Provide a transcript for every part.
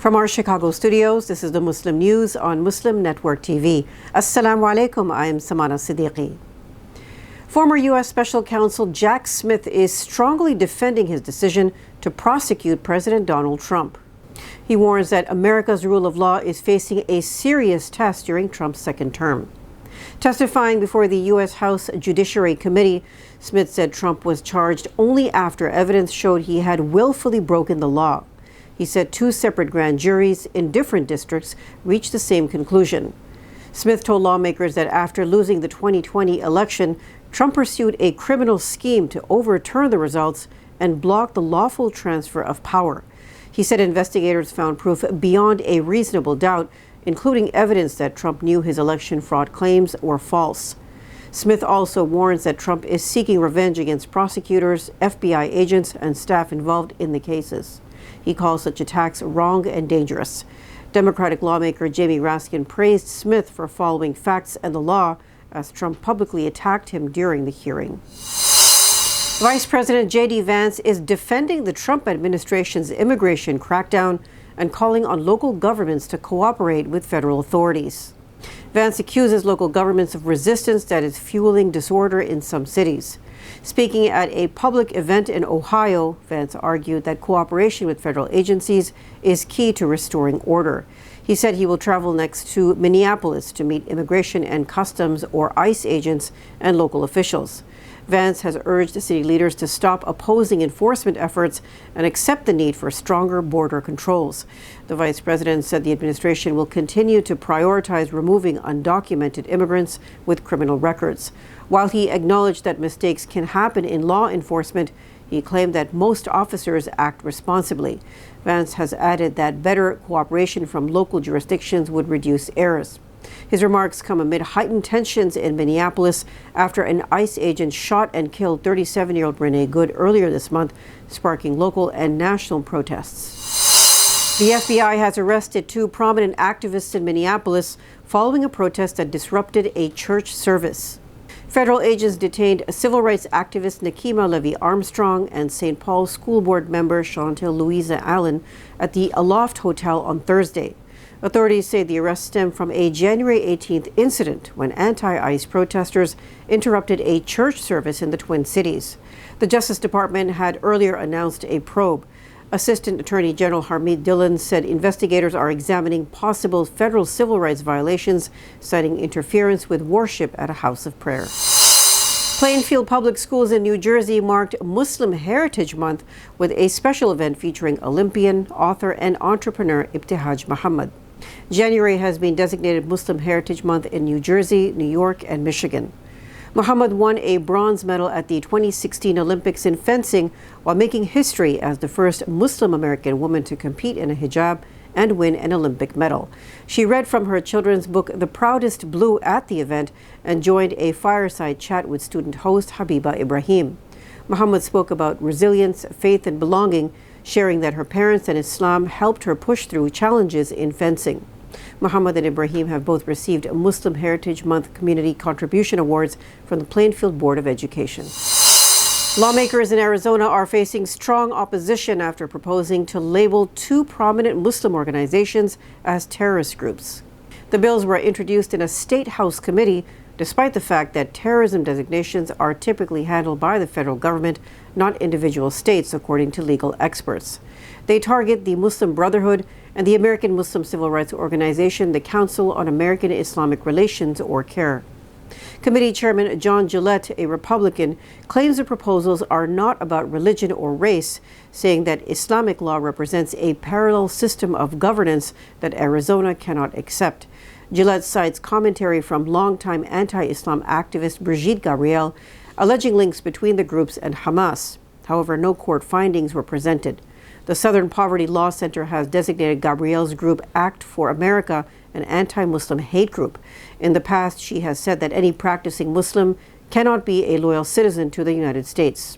From our Chicago studios, this is the Muslim News on Muslim Network TV. Assalamu alaikum, I am Samana Siddiqui. Former U.S. Special Counsel Jack Smith is strongly defending his decision to prosecute President Donald Trump. He warns that America's rule of law is facing a serious test during Trump's second term. Testifying before the U.S. House Judiciary Committee, Smith said Trump was charged only after evidence showed he had willfully broken the law. He said two separate grand juries in different districts reached the same conclusion. Smith told lawmakers that after losing the 2020 election, Trump pursued a criminal scheme to overturn the results and block the lawful transfer of power. He said investigators found proof beyond a reasonable doubt, including evidence that Trump knew his election fraud claims were false. Smith also warns that Trump is seeking revenge against prosecutors, FBI agents, and staff involved in the cases. He calls such attacks wrong and dangerous. Democratic lawmaker Jamie Raskin praised Smith for following facts and the law as Trump publicly attacked him during the hearing. Vice President J.D. Vance is defending the Trump administration's immigration crackdown and calling on local governments to cooperate with federal authorities. Vance accuses local governments of resistance that is fueling disorder in some cities. Speaking at a public event in Ohio, Vance argued that cooperation with federal agencies is key to restoring order. He said he will travel next to Minneapolis to meet immigration and customs or ICE agents and local officials. Vance has urged city leaders to stop opposing enforcement efforts and accept the need for stronger border controls. The vice president said the administration will continue to prioritize removing undocumented immigrants with criminal records. While he acknowledged that mistakes can happen in law enforcement, he claimed that most officers act responsibly. Vance has added that better cooperation from local jurisdictions would reduce errors. His remarks come amid heightened tensions in Minneapolis after an ICE agent shot and killed 37-year-old Renee Good earlier this month, sparking local and national protests. The FBI has arrested two prominent activists in Minneapolis following a protest that disrupted a church service. Federal agents detained civil rights activist Nakima Levy-Armstrong and St. Paul School Board member Chantel Louisa Allen at the Aloft Hotel on Thursday. Authorities say the arrest stemmed from a January 18th incident when anti-ICE protesters interrupted a church service in the Twin Cities. The Justice Department had earlier announced a probe. Assistant Attorney General Harmeet Dillon said investigators are examining possible federal civil rights violations, citing interference with worship at a house of prayer. Plainfield Public Schools in New Jersey marked Muslim Heritage Month with a special event featuring Olympian, author, and entrepreneur Ibtihaj Muhammad. January has been designated Muslim Heritage Month in New Jersey, New York, and Michigan. Muhammad won a bronze medal at the 2016 Olympics in fencing while making history as the first Muslim American woman to compete in a hijab and win an Olympic medal. She read from her children's book, The Proudest Blue, at the event and joined a fireside chat with student host Habiba Ibrahim. Muhammad spoke about resilience, faith, and belonging, sharing that her parents and Islam helped her push through challenges in fencing. Muhammad and Ibrahim have both received Muslim Heritage Month Community Contribution Awards from the Plainfield Board of Education. Lawmakers in Arizona are facing strong opposition after proposing to label two prominent Muslim organizations as terrorist groups. The bills were introduced in a state house committee, despite the fact that terrorism designations are typically handled by the federal government, not individual states, according to legal experts. They target the Muslim Brotherhood and the American Muslim Civil Rights Organization, the Council on American Islamic Relations, or CAIR. Committee Chairman John Gillette, a Republican, claims the proposals are not about religion or race, saying that Islamic law represents a parallel system of governance that Arizona cannot accept. Gillette cites commentary from longtime anti-Islam activist Brigitte Gabriel, alleging links between the groups and Hamas. However, no court findings were presented. The Southern Poverty Law Center has designated Gabriel's group Act for America an anti-Muslim hate group. In the past, she has said that any practicing Muslim cannot be a loyal citizen to the United States.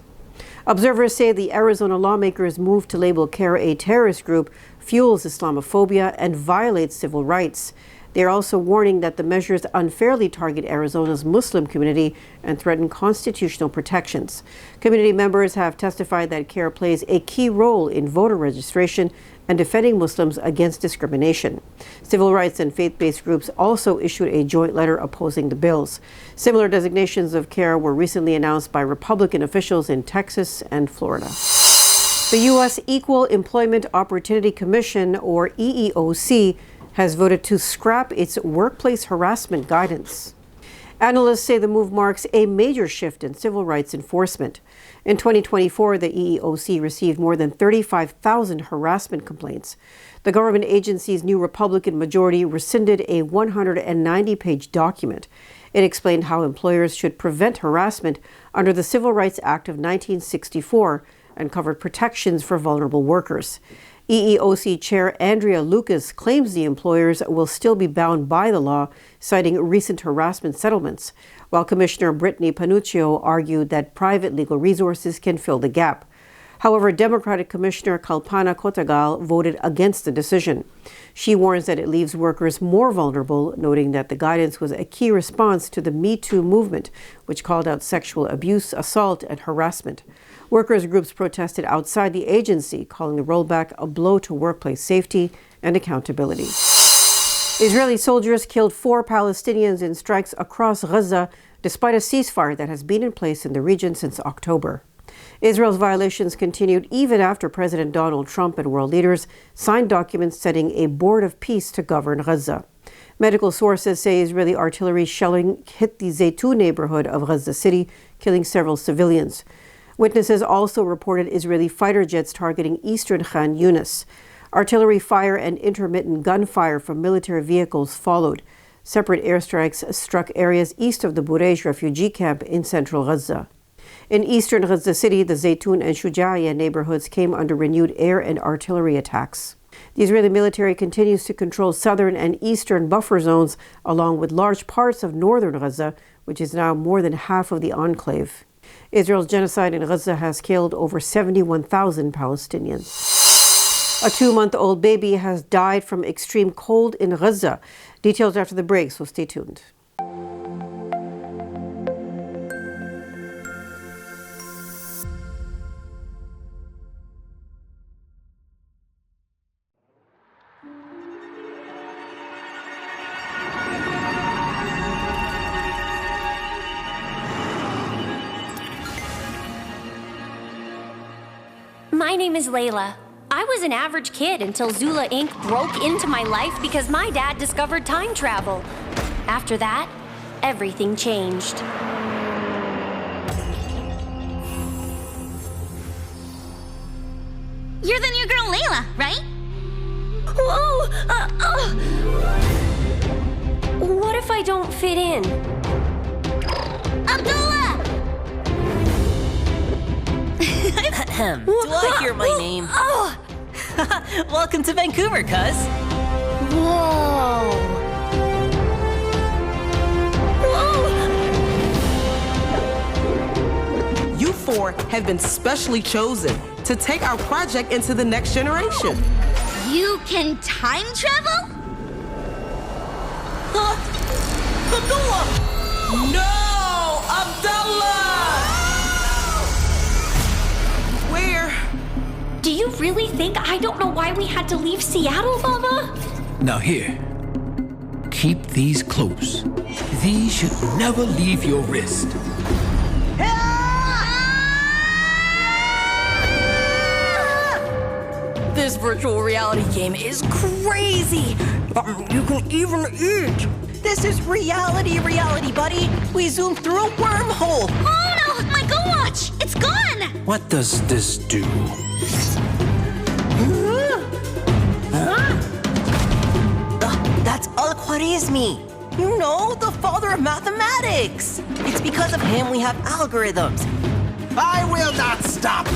Observers say the Arizona lawmakers' move to label CAIR a terrorist group fuels Islamophobia and violates civil rights. They are also warning that the measures unfairly target Arizona's Muslim community and threaten constitutional protections. Community members have testified that CARE plays a key role in voter registration and defending Muslims against discrimination. Civil rights and faith-based groups also issued a joint letter opposing the bills. Similar designations of CARE were recently announced by Republican officials in Texas and Florida. The U.S. Equal Employment Opportunity Commission, or EEOC, has voted to scrap its workplace harassment guidance. Analysts say the move marks a major shift in civil rights enforcement. In 2024, the EEOC received more than 35,000 harassment complaints. The government agency's new Republican majority rescinded a 190-page document. It explained how employers should prevent harassment under the Civil Rights Act of 1964 and covered protections for vulnerable workers. EEOC Chair Andrea Lucas claims the employers will still be bound by the law, citing recent harassment settlements, while Commissioner Brittany Panuccio argued that private legal resources can fill the gap. However, Democratic Commissioner Kalpana Kotagal voted against the decision. She warns that it leaves workers more vulnerable, noting that the guidance was a key response to the Me Too movement, which called out sexual abuse, assault, and harassment. Workers' groups protested outside the agency, calling the rollback a blow to workplace safety and accountability. Israeli soldiers killed 4 Palestinians in strikes across Gaza, despite a ceasefire that has been in place in the region since October. Israel's violations continued even after President Donald Trump and world leaders signed documents setting a board of peace to govern Gaza. Medical sources say Israeli artillery shelling hit the Zaytun neighborhood of Gaza City, killing several civilians. Witnesses also reported Israeli fighter jets targeting eastern Khan Yunis. Artillery fire and intermittent gunfire from military vehicles followed. Separate airstrikes struck areas east of the Burej refugee camp in central Gaza. In eastern Gaza City, the Zaytun and Shujaiya neighborhoods came under renewed air and artillery attacks. The Israeli military continues to control southern and eastern buffer zones, along with large parts of northern Gaza, which is now more than half of the enclave. Israel's genocide in Gaza has killed over 71,000 Palestinians. A 2-month-old baby has died from extreme cold in Gaza. Details after the break, so stay tuned. My name is Layla. I was an average kid until Zula Inc. broke into my life because my dad discovered time travel. After that, everything changed. You're the new girl Layla, right? Whoa! What if I don't fit in? Abdullah! Do I hear my name? Welcome to Vancouver, cuz. Whoa! You 4 have been specially chosen to take our project into the next generation. You can time travel? Abdullah! No! Abdullah! Where? Do you really think I don't know why we had to leave Seattle, Mama? Now here, keep these close. These should never leave your wrist. This virtual reality game is crazy. You can even eat. This is reality, buddy. We zoomed through a wormhole. Oh no, my Go Watch! It's gone! What does this do? That's Al-Khwarizmi. You know, the father of mathematics. It's because of him we have algorithms. I will not stop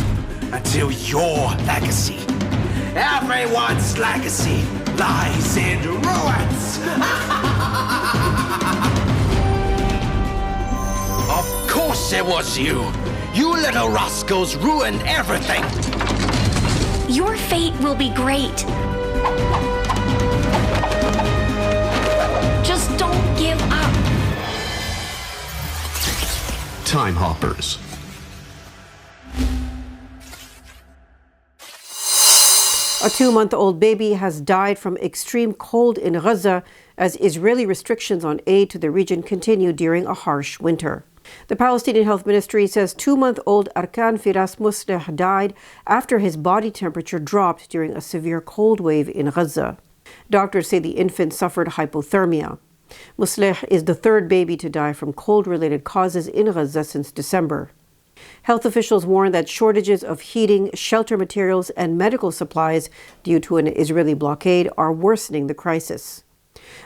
until your legacy, everyone's legacy, lies in ruins. Of course it was you. You little rascals ruined everything. Your fate will be great. time hoppers. A 2-month-old baby has died from extreme cold in Gaza as Israeli restrictions on aid to the region continue during a harsh winter. The Palestinian Health Ministry says 2-month-old Arkan Firas Musleh died after his body temperature dropped during a severe cold wave in Gaza. Doctors say the infant suffered hypothermia. Musleh is the third baby to die from cold-related causes in Gaza since December. Health officials warn that shortages of heating, shelter materials, and medical supplies due to an Israeli blockade are worsening the crisis.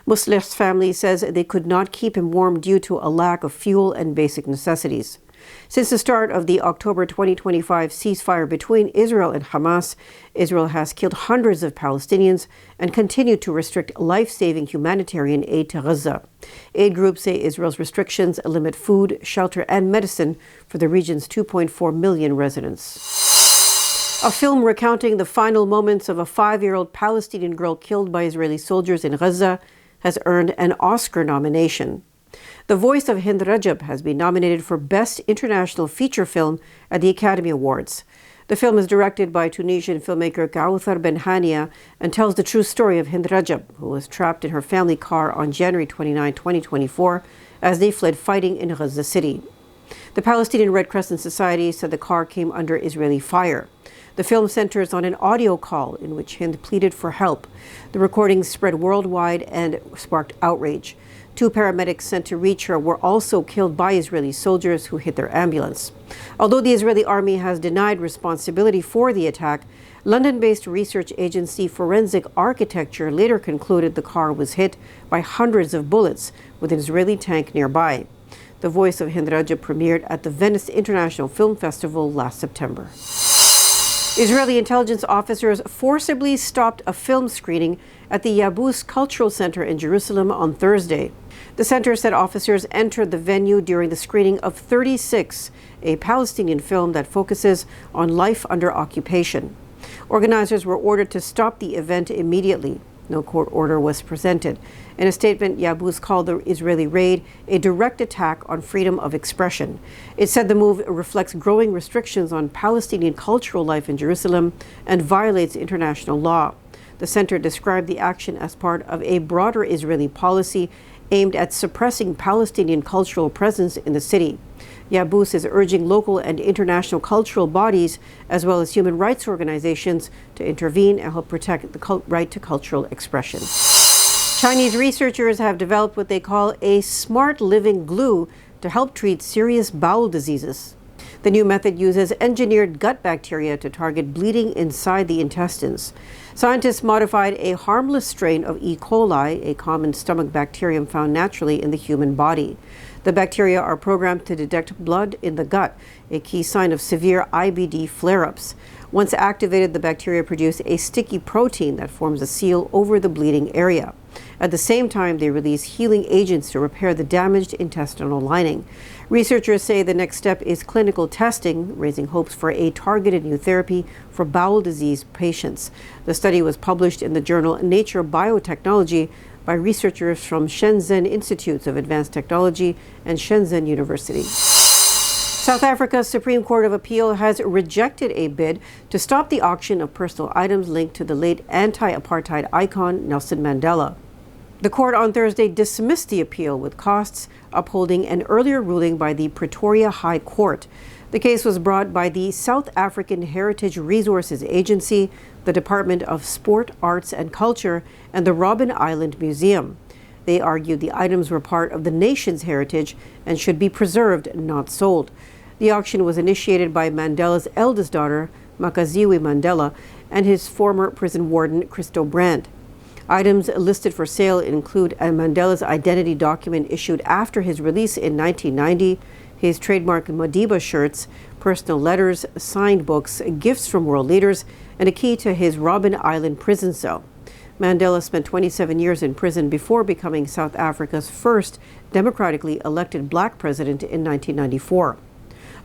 Musleh's family says they could not keep him warm due to a lack of fuel and basic necessities. Since the start of the October 2025 ceasefire between Israel and Hamas, Israel has killed hundreds of Palestinians and continued to restrict life-saving humanitarian aid to Gaza. Aid groups say Israel's restrictions limit food, shelter, and medicine for the region's 2.4 million residents. A film recounting the final moments of a 5-year-old Palestinian girl killed by Israeli soldiers in Gaza has earned an Oscar nomination. The voice of Hind Rajab has been nominated for Best International Feature Film at the Academy Awards. The film is directed by Tunisian filmmaker Kawthar Benhania and tells the true story of Hind Rajab, who was trapped in her family car on January 29, 2024, as they fled fighting in Gaza City. The Palestinian Red Crescent Society said the car came under Israeli fire. The film centers on an audio call in which Hind pleaded for help. The recordings spread worldwide and sparked outrage. 2 paramedics sent to reach her were also killed by Israeli soldiers who hit their ambulance. Although the Israeli army has denied responsibility for the attack, London-based research agency Forensic Architecture later concluded the car was hit by hundreds of bullets with an Israeli tank nearby. The Voice of Hind Rajab premiered at the Venice International Film Festival last September. Israeli intelligence officers forcibly stopped a film screening at the Yabus Cultural Center in Jerusalem on Thursday. The center said officers entered the venue during the screening of 36, a Palestinian film that focuses on life under occupation. Organizers were ordered to stop the event immediately. No court order was presented. In a statement, Yabus called the Israeli raid a direct attack on freedom of expression. It said the move reflects growing restrictions on Palestinian cultural life in Jerusalem and violates international law. The center described the action as part of a broader Israeli policy aimed at suppressing Palestinian cultural presence in the city. Yabus is urging local and international cultural bodies, as well as human rights organizations, to intervene and help protect the right to cultural expression. Chinese researchers have developed what they call a smart living glue to help treat serious bowel diseases. The new method uses engineered gut bacteria to target bleeding inside the intestines. Scientists modified a harmless strain of E. coli, a common stomach bacterium found naturally in the human body. The bacteria are programmed to detect blood in the gut, a key sign of severe IBD flare-ups. Once activated, the bacteria produce a sticky protein that forms a seal over the bleeding area. At the same time, they release healing agents to repair the damaged intestinal lining. Researchers say the next step is clinical testing, raising hopes for a targeted new therapy for bowel disease patients. The study was published in the journal Nature Biotechnology by researchers from Shenzhen Institutes of Advanced Technology and Shenzhen University. South Africa's Supreme Court of Appeal has rejected a bid to stop the auction of personal items linked to the late anti-apartheid icon Nelson Mandela. The court on Thursday dismissed the appeal with costs, upholding an earlier ruling by the Pretoria High Court. The case was brought by the South African Heritage Resources Agency, the Department of Sport, Arts and Culture, and the Robben Island Museum. They argued the items were part of the nation's heritage and should be preserved, not sold. The auction was initiated by Mandela's eldest daughter, Makaziwe Mandela, and his former prison warden, Christo Brandt. Items listed for sale include a Mandela's identity document issued after his release in 1990, his trademark Madiba shirts, personal letters, signed books, gifts from world leaders, and a key to his Robben Island prison cell. Mandela spent 27 years in prison before becoming South Africa's first democratically elected black president in 1994.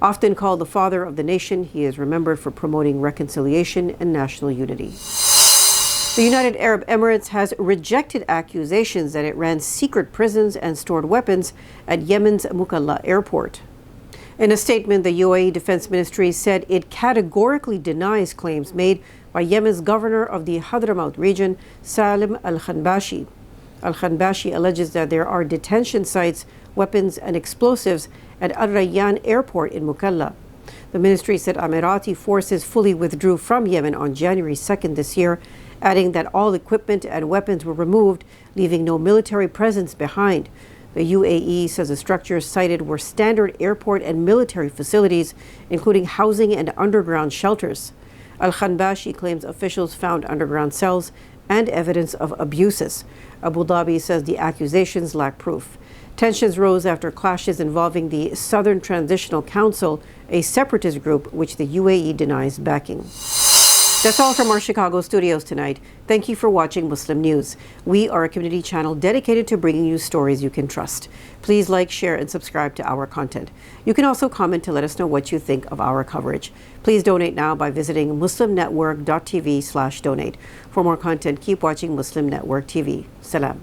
Often called the father of the nation, he is remembered for promoting reconciliation and national unity. The United Arab Emirates has rejected accusations that it ran secret prisons and stored weapons at Yemen's Mukalla airport. In a statement, the UAE Defense Ministry said it categorically denies claims made by Yemen's governor of the Hadramaut region, Salim al-Khanbashi. Al-Khanbashi alleges that there are detention sites, weapons, and explosives at Al Rayyan Airport in Mukalla. The ministry said Emirati forces fully withdrew from Yemen on January 2nd this year, adding that all equipment and weapons were removed, leaving no military presence behind. The UAE says the structures cited were standard airport and military facilities, including housing and underground shelters. Al-Khanbashi claims officials found underground cells and evidence of abuses. Abu Dhabi says the accusations lack proof. Tensions rose after clashes involving the Southern Transitional Council, a separatist group which the UAE denies backing. That's all from our Chicago studios tonight. Thank you for watching Muslim News. We are a community channel dedicated to bringing you stories you can trust. Please like, share, and subscribe to our content. You can also comment to let us know what you think of our coverage. Please donate now by visiting muslimnetwork.tv/donate. For more content, keep watching Muslim Network TV. Salam.